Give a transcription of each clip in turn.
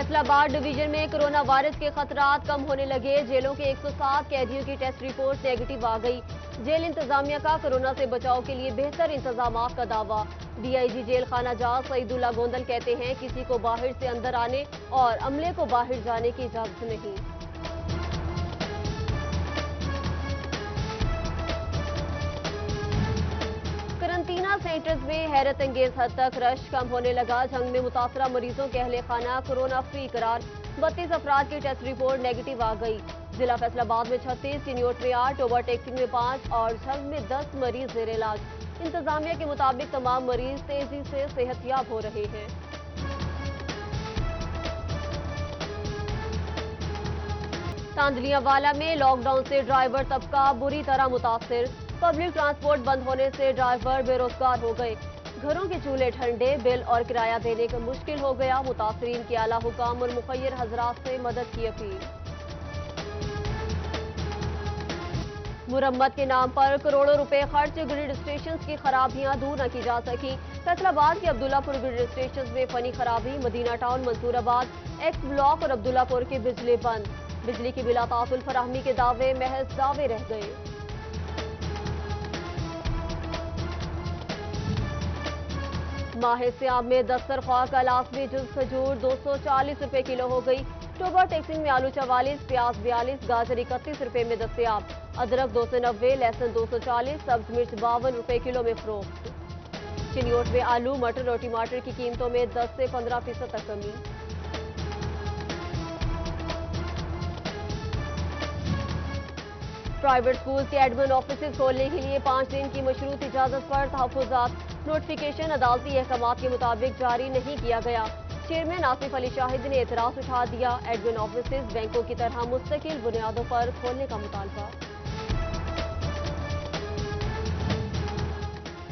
फैसला आबाद डिवीजन में कोरोना वायरस के खतरात कम होने लगे। जेलों के 107 कैदियों की टेस्ट रिपोर्ट नेगेटिव आ गई। जेल इंतजामिया का कोरोना से बचाव के लिए बेहतर इंतजाम का दावा। डीआईजी जेल खाना जाज सईदुल्ला गोंदल कहते हैं किसी को बाहर से अंदर आने और अमले को बाहर जाने की इजाजत नहीं। करंटीना सेंटर्स में हैरत अंगेज हद तक रश कम होने लगा। जंग में मुतासरा मरीजों के अहले खाना कोरोना फ्री करार। 32 अफराद की टेस्ट रिपोर्ट नेगेटिव आ गई। जिला फैसलाबाद में 36, चिन्योट में 8, ओवर टेक्सिंग में 5 और झंग में 10 मरीज जेर इलाज। इंतजामिया के मुताबिक तमाम मरीज तेजी से सेहतयाब हो रहे हैं। तांदलियावाला में लॉकडाउन से ड्राइवर तबका बुरी तरह मुतासिर। पब्लिक ट्रांसपोर्ट बंद होने से ड्राइवर बेरोजगार हो गए। घरों के चूल्हे ठंडे, बिल और किराया देने का मुश्किल हो गया। मुतासरीन के आला हुकाम और मुखय्यर हजरात से मदद की अपील। मुरम्मत के नाम पर करोड़ों रुपए खर्च, ग्रिड स्टेशन की खराबियां दूर न की जा सकी। फैसलाबाद के अब्दुल्लापुर ग्रिड स्टेशन में फनी खराबी। Madina town, Mansoorabad, X block और अब्दुल्लापुर की बिजली बंद। बिजली की बिला तासुल फराहमी के दावे महज दावे रह गए। माह सियाम में दस्तरख्वाह का लाजमी जुज खजूर 240 रुपए किलो हो गई। टोबा टेक्सिंग में आलू 44, प्याज 42, गाजर 31 रुपए में दस्तयाब। अदरक 290, लहसुन 240, सब्ज मिर्च 52 रुपए किलो में फरोख्त। चिन्योट में आलू, मटर और टमाटर की कीमतों में 10 से 15% तक कमी। प्राइवेट स्कूल के एडमिन ऑफिस खोलने के लिए 5 दिन की मशरूत इजाजत पर तहफ्फुजात। नोटिफिकेशन अदालती अहकामात के मुताबिक जारी नहीं किया गया। चेयरमैन आसिफ अली शाहिद ने एतराज उठा दिया। एडमिन ऑफिस बैंकों की तरह मुस्तकिल बुनियादों पर खोलने का मुतालबा।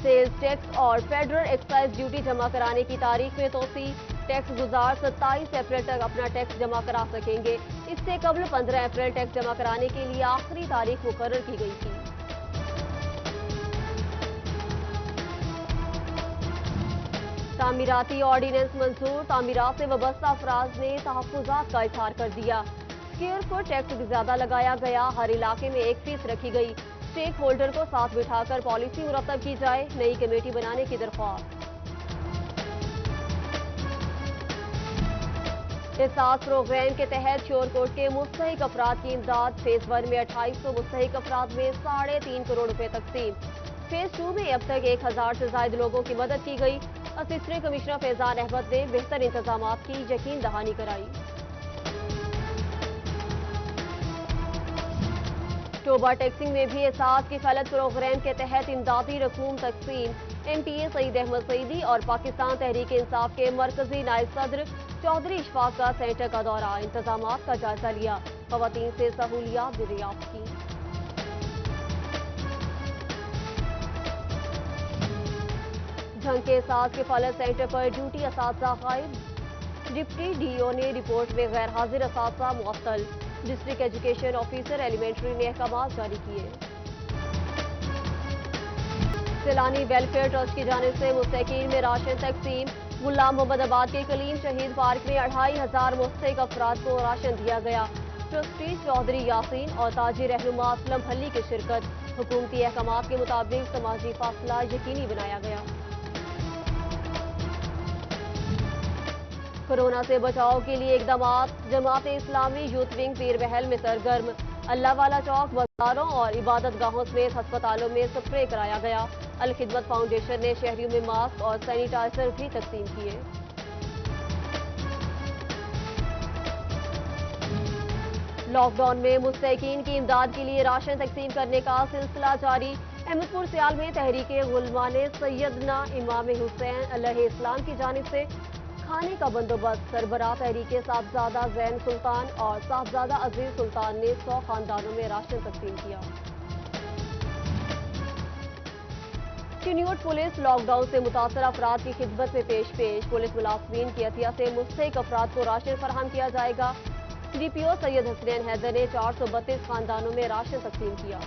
सेल्स टैक्स और फेडरल एक्साइज ड्यूटी जमा कराने की तारीख में तोसी। टैक्स गुजार 27 अप्रैल तक अपना टैक्स जमा करा सकेंगे। इससे कबल 15 अप्रैल टैक्स जमा कराने के लिए आखिरी तारीख मुकर्रर की गई थी। तामीराती ऑर्डिनेंस मंजूर। तामीरात से वाबस्ता अफराज ने तहफ्फुजात का इजहार कर दिया। स्क्वायर फुट टैक्स ज्यादा लगाया गया। हर इलाके में 1 फीस रखी गई। स्टेक होल्डर को साथ बिठाकर पॉलिसी मुरतब की जाए। नई कमेटी बनाने की दरख्वास्त। एहसास प्रोग्राम के तहत श्योरकोट के मुस्तहिक अफराद की इमदाद। फेज 1 में 2800 मुस्तहिक अफराद में 3.5 करोड़ रुपए तकसीम। फेज 2 में अब तक 1000 से ज्यादा लोगों की मदद की गई। असिस्टेंट कमिश्नर फैजान अहमद ने बेहतर इंतजाम की यकीन दहानी कराई। टोबा टेक्सिंग में भी एहसास की खलत प्रोग्राम के तहत इमदादी रकूम तकसीम। MPA सईद अहमद सईदी और पाकिस्तान तहरीक इंसाफ के मरकजी नायब सदर चौधरी इशफाक का सेंटर का दौरा। इंतजामात का जायजा लिया। खवातीन से सहूलियात भी दरियाफ्त की। झंग के एहसास के फलत सेंटर पर ड्यूटी असातिज़ा गायब। डिप्टी DO ने रिपोर्ट में गैर हाजिर असातिज़ा मुअत्तल। डिस्ट्रिक्ट एजुकेशन ऑफिसर एलिमेंट्री ने अहकामात जारी किए। सैलानी वेलफेयर ट्रस्ट की जानिब से मुस्तकीन में राशन तकसीम। गुलाम मोहम्मद आबाद के कलीम शहीद पार्क में 2500 मुस्तहिक अफराद को राशन दिया गया। ट्रस्टी चौधरी यासीन और ताजी रहनुमा असलम भल्ली की शिरकत। हुकूमती अहकामात के मुताबिक समाजी फासला यकीनी बनाया गया। कोरोना से बचाव के लिए इकदामात। जमात इस्लामी यूथ विंग पीर महल में सरगर्म। अल्लाहवाला चौक, बाजारों और इबादत गाहों समेत अस्पतालों में स्प्रे कराया गया। अल खिदमत फाउंडेशन ने शहरियों में मास्क और सैनिटाइजर भी तकसीम किए। लॉकडाउन में मुस्तहीकीन की इमदाद के लिए राशन तकसीम करने का सिलसिला जारी। अहमदपुर सियाल में तहरीक गुलमान सैयदना इमाम हुसैन अलैहिस्सलाम की जानिब से खाने का बंदोबस्त। सरबराह तहरीक साहबजादा जैन सुल्तान और साहबजादा अजीज सुल्तान ने 100 खानदानों में राशन तकसीम किया। चिन्योट पुलिस लॉकडाउन से मुतासर अफराद की खिदमत में पेश। पुलिस मुलाजमीन की अतिया से मुस्तहिक अफराद को राशन फराहम किया जाएगा। DPO सैयद हसनैन हैदर ने 432 खानदानों में राशन तकसीम किया।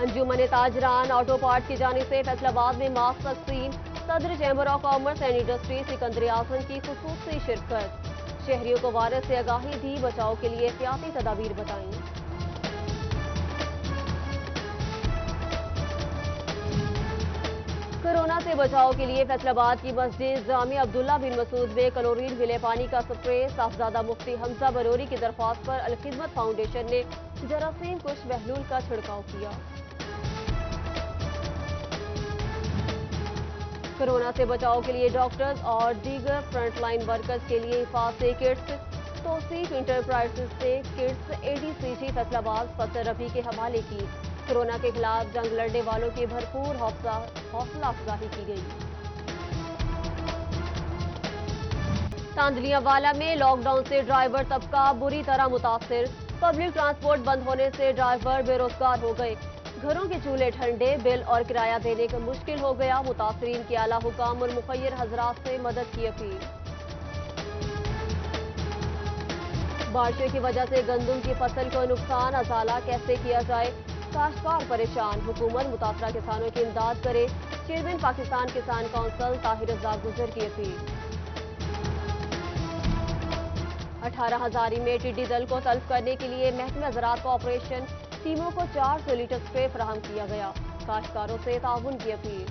अंजुमन ताजरान ऑटो पार्ट की जानिब से फैसलाबाद में मास्क तकसीम। صدر chamber of commerce and industry Sikandar Azam کی خصوصی شرکت. شہریوں کو وائرس سے آگاہی دی، بچاؤ کے لیے احتیاطی تدابیر بتائیں. کورونا سے بچاؤ کے لیے فیصل آباد کی مسجد جامع عبداللہ بن مسعود میں کلورین ملے پانی کا سپرے. صاحبزادہ مفتی حمزہ بروری کی درخواست پر الخدمت فاؤنڈیشن نے جراثیم کش محلول کا چھڑکاؤ کیا. کورونا سے بچاؤ کے لیے ڈاکٹرز اور دیگر فرنٹ لائن ورکرز کے لیے حفاظتی کٹس. توصیف انٹرپرائزز سے کٹس ADCG فیصل آباد فصل ربی کے حوالے کی. کورونا کے خلاف جنگ لڑنے والوں کی بھرپور حوصلہ افزائی کی گئی. تاندلیاں والا میں لاک ڈاؤن سے ڈرائیور طبقہ بری طرح متاثر. پبلک ٹرانسپورٹ بند ہونے سے ڈرائیور بے روزگار ہو گئے. گھروں کے چولہے ٹھنڈے، بل اور کرایہ دینے کا مشکل ہو گیا. متاثرین کے اعلیٰ حکام اور مخیر حضرات سے مدد کی اپیل. بارشوں کی وجہ سے گندم کی فصل کو نقصان، ازالہ کیسے کیا جائے؟ کاشتکار پریشان، حکومت متاثرہ کسانوں کی امداد کرے. چیئرمین پاکستان کسان کونسل طاہر رزاق گجر کی اپیل. 18 ہزاری میں ٹڈی دل کو تلف کرنے کے لیے محکمہ زراعت کا آپریشن. ٹیموں کو 400 لیٹر سپرے فراہم کیا گیا. کاشتکاروں سے تعاون کی اپیل.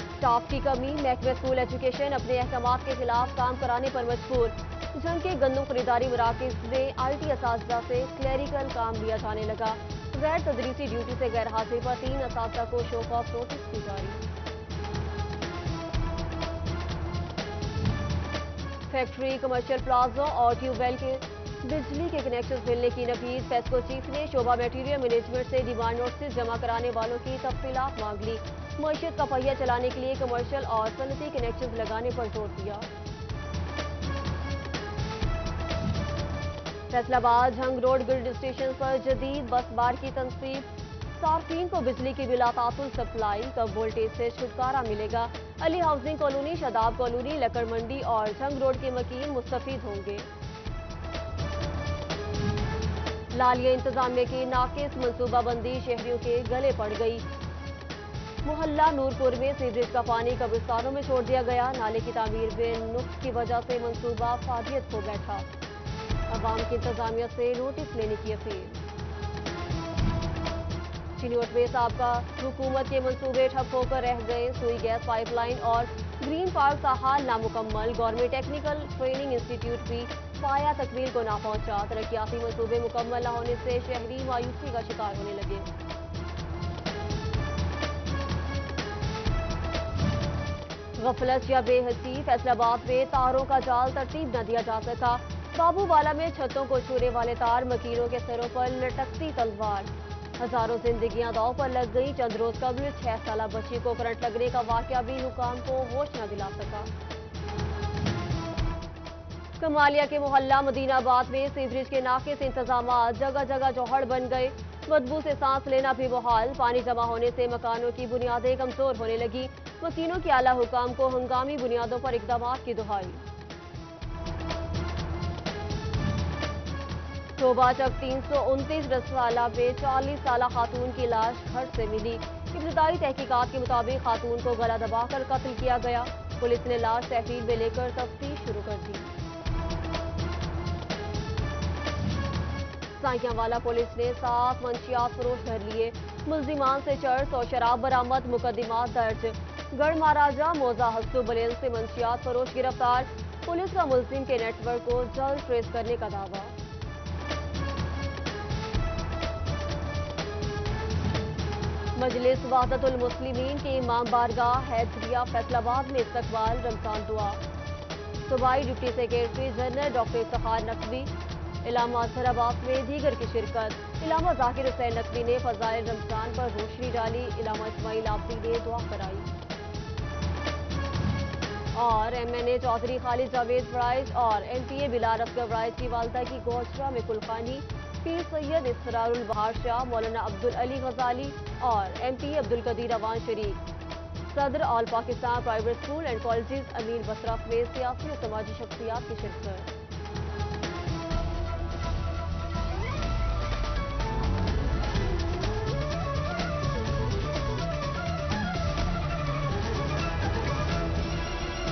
اسٹاف کی کمی، محکمہ اسکول ایجوکیشن اپنے احکامات کے خلاف کام کرانے پر مجبور. جنگ کے گندم خریداری مراکز میں IT اساتذہ سے کلیریکل کام لیا جانے لگا. غیر تدریسی ڈیوٹی سے غیر حاضری پر 3 اساتذہ کو شو کاز نوٹس بھی جاری. فیکٹری، کمرشل پلازوں اور ٹیوب ویل کے بجلی کے کنیکشن ملنے کی نوید. پیسکو چیف نے شعبہ میٹیریل مینجمنٹ سے ڈیمانڈ نوٹس جمع کرانے والوں کی تفصیلات مانگ لی. معیشت کا پہیہ چلانے کے لیے کمرشل اور صنعتی کنیکشن لگانے پر زور دیا. فیصل آباد جھنگ روڈ گرڈ اسٹیشن پر جدید بس بار کی تنصیب. صارفین کو بجلی کی بلا تعطل سپلائی. کم وولٹیج سے چھٹکارا ملے گا. علی ہاؤسنگ کالونی، شاداب کالونی، لکڑ منڈی اور جھنگ روڈ کے مکین مستفید ہوں گے. لالیہ انتظامیہ کی ناقص منصوبہ بندی شہریوں کے گلے پڑ گئی. محلہ نورپور میں سیوریج کا پانی قبرستانوں میں چھوڑ دیا گیا. نالے کی تعمیر میں نقص کی وجہ سے منصوبہ فادیت کھو بیٹھا. عوام کی انتظامیہ سے نوٹس لینے کی اپیل. چینوٹ میں سابقہ حکومت کے منصوبے ٹھپ ہو کر رہ گئے. سوئی گیس پائپ لائن اور گرین پارک تاحال نامکمل. گورنمنٹ ٹیکنیکل ٹریننگ انسٹیٹیوٹ بھی پایا تکمیل کو نہ پہنچا. ترقیاتی منصوبے مکمل نہ ہونے سے شہری مایوسی کا شکار ہونے لگے. غفلت یا بے حسی، فیصل آباد میں تاروں کا جال ترتیب نہ دیا جا سکا. بابو والا میں چھتوں کو چھونے والے تار، مکینوں کے سروں پر لٹکتی تلوار. ہزاروں زندگیاں داؤ پر لگ گئی. چند روز قبل 6 سالہ بچی کو کرنٹ لگنے کا واقعہ بھی حکام کو ہوش نہ دلا سکا. کمالیہ کے محلہ مدینہ آباد میں سیوریج کے ناقص انتظامات، جگہ جگہ جوہڑ بن گئے. بدبو سے سانس لینا بھی محال. پانی جمع ہونے سے مکانوں کی بنیادیں کمزور ہونے لگی. مکینوں کے اعلیٰ حکام کو ہنگامی بنیادوں پر اقدامات کی دہائی. صوبہ چک 329 رسالہ میں 40 سالہ خاتون کی لاش گھر سے ملی. ابتدائی تحقیقات کے مطابق خاتون کو گلا دبا کر قتل کیا گیا. پولیس نے لاش تحویل میں لے کر تفتیش شروع کر دی. سائنکیاں والا پولیس نے 7 منشیات فروش دھر لیے. ملزمان سے چرس اور شراب برآمد. مقدمات درج. گڑھ مہاراجہ موزہ ہستو بلیل سے منشیات فروش گرفتار. پولیس کا ملزم کے نیٹ ورک کو جلد ٹریس کرنے کا دعویٰ. مجلس وحدت المسلمین کی امام بارگاہ حیدریہ فیصل آباد میں استقبال رمضان دعا. صوبائی deputy secretary general doctor Iftikhar Naqvi, علامہ اظہر عباس میں دیگر کی شرکت. علامہ ذاکر حسین نقوی نے فضائل رمضان پر روشنی ڈالی. علامہ اسماعیل آبدی نے دعا کرائی. اور MNA چودھری خالد جاوید فرائض اور MPA بلال اصغر فرائض کی والدہ کی گوجرا میں کلخانی. پیر سید اسرار البہار شاہ، مولانا عبدالعلی غزالی اور MP عبدالقدیر اوان شریک. صدر all Pakistan private school and colleges Amin Basra میں سیاسی و سماجی شخصیات کی شرکت.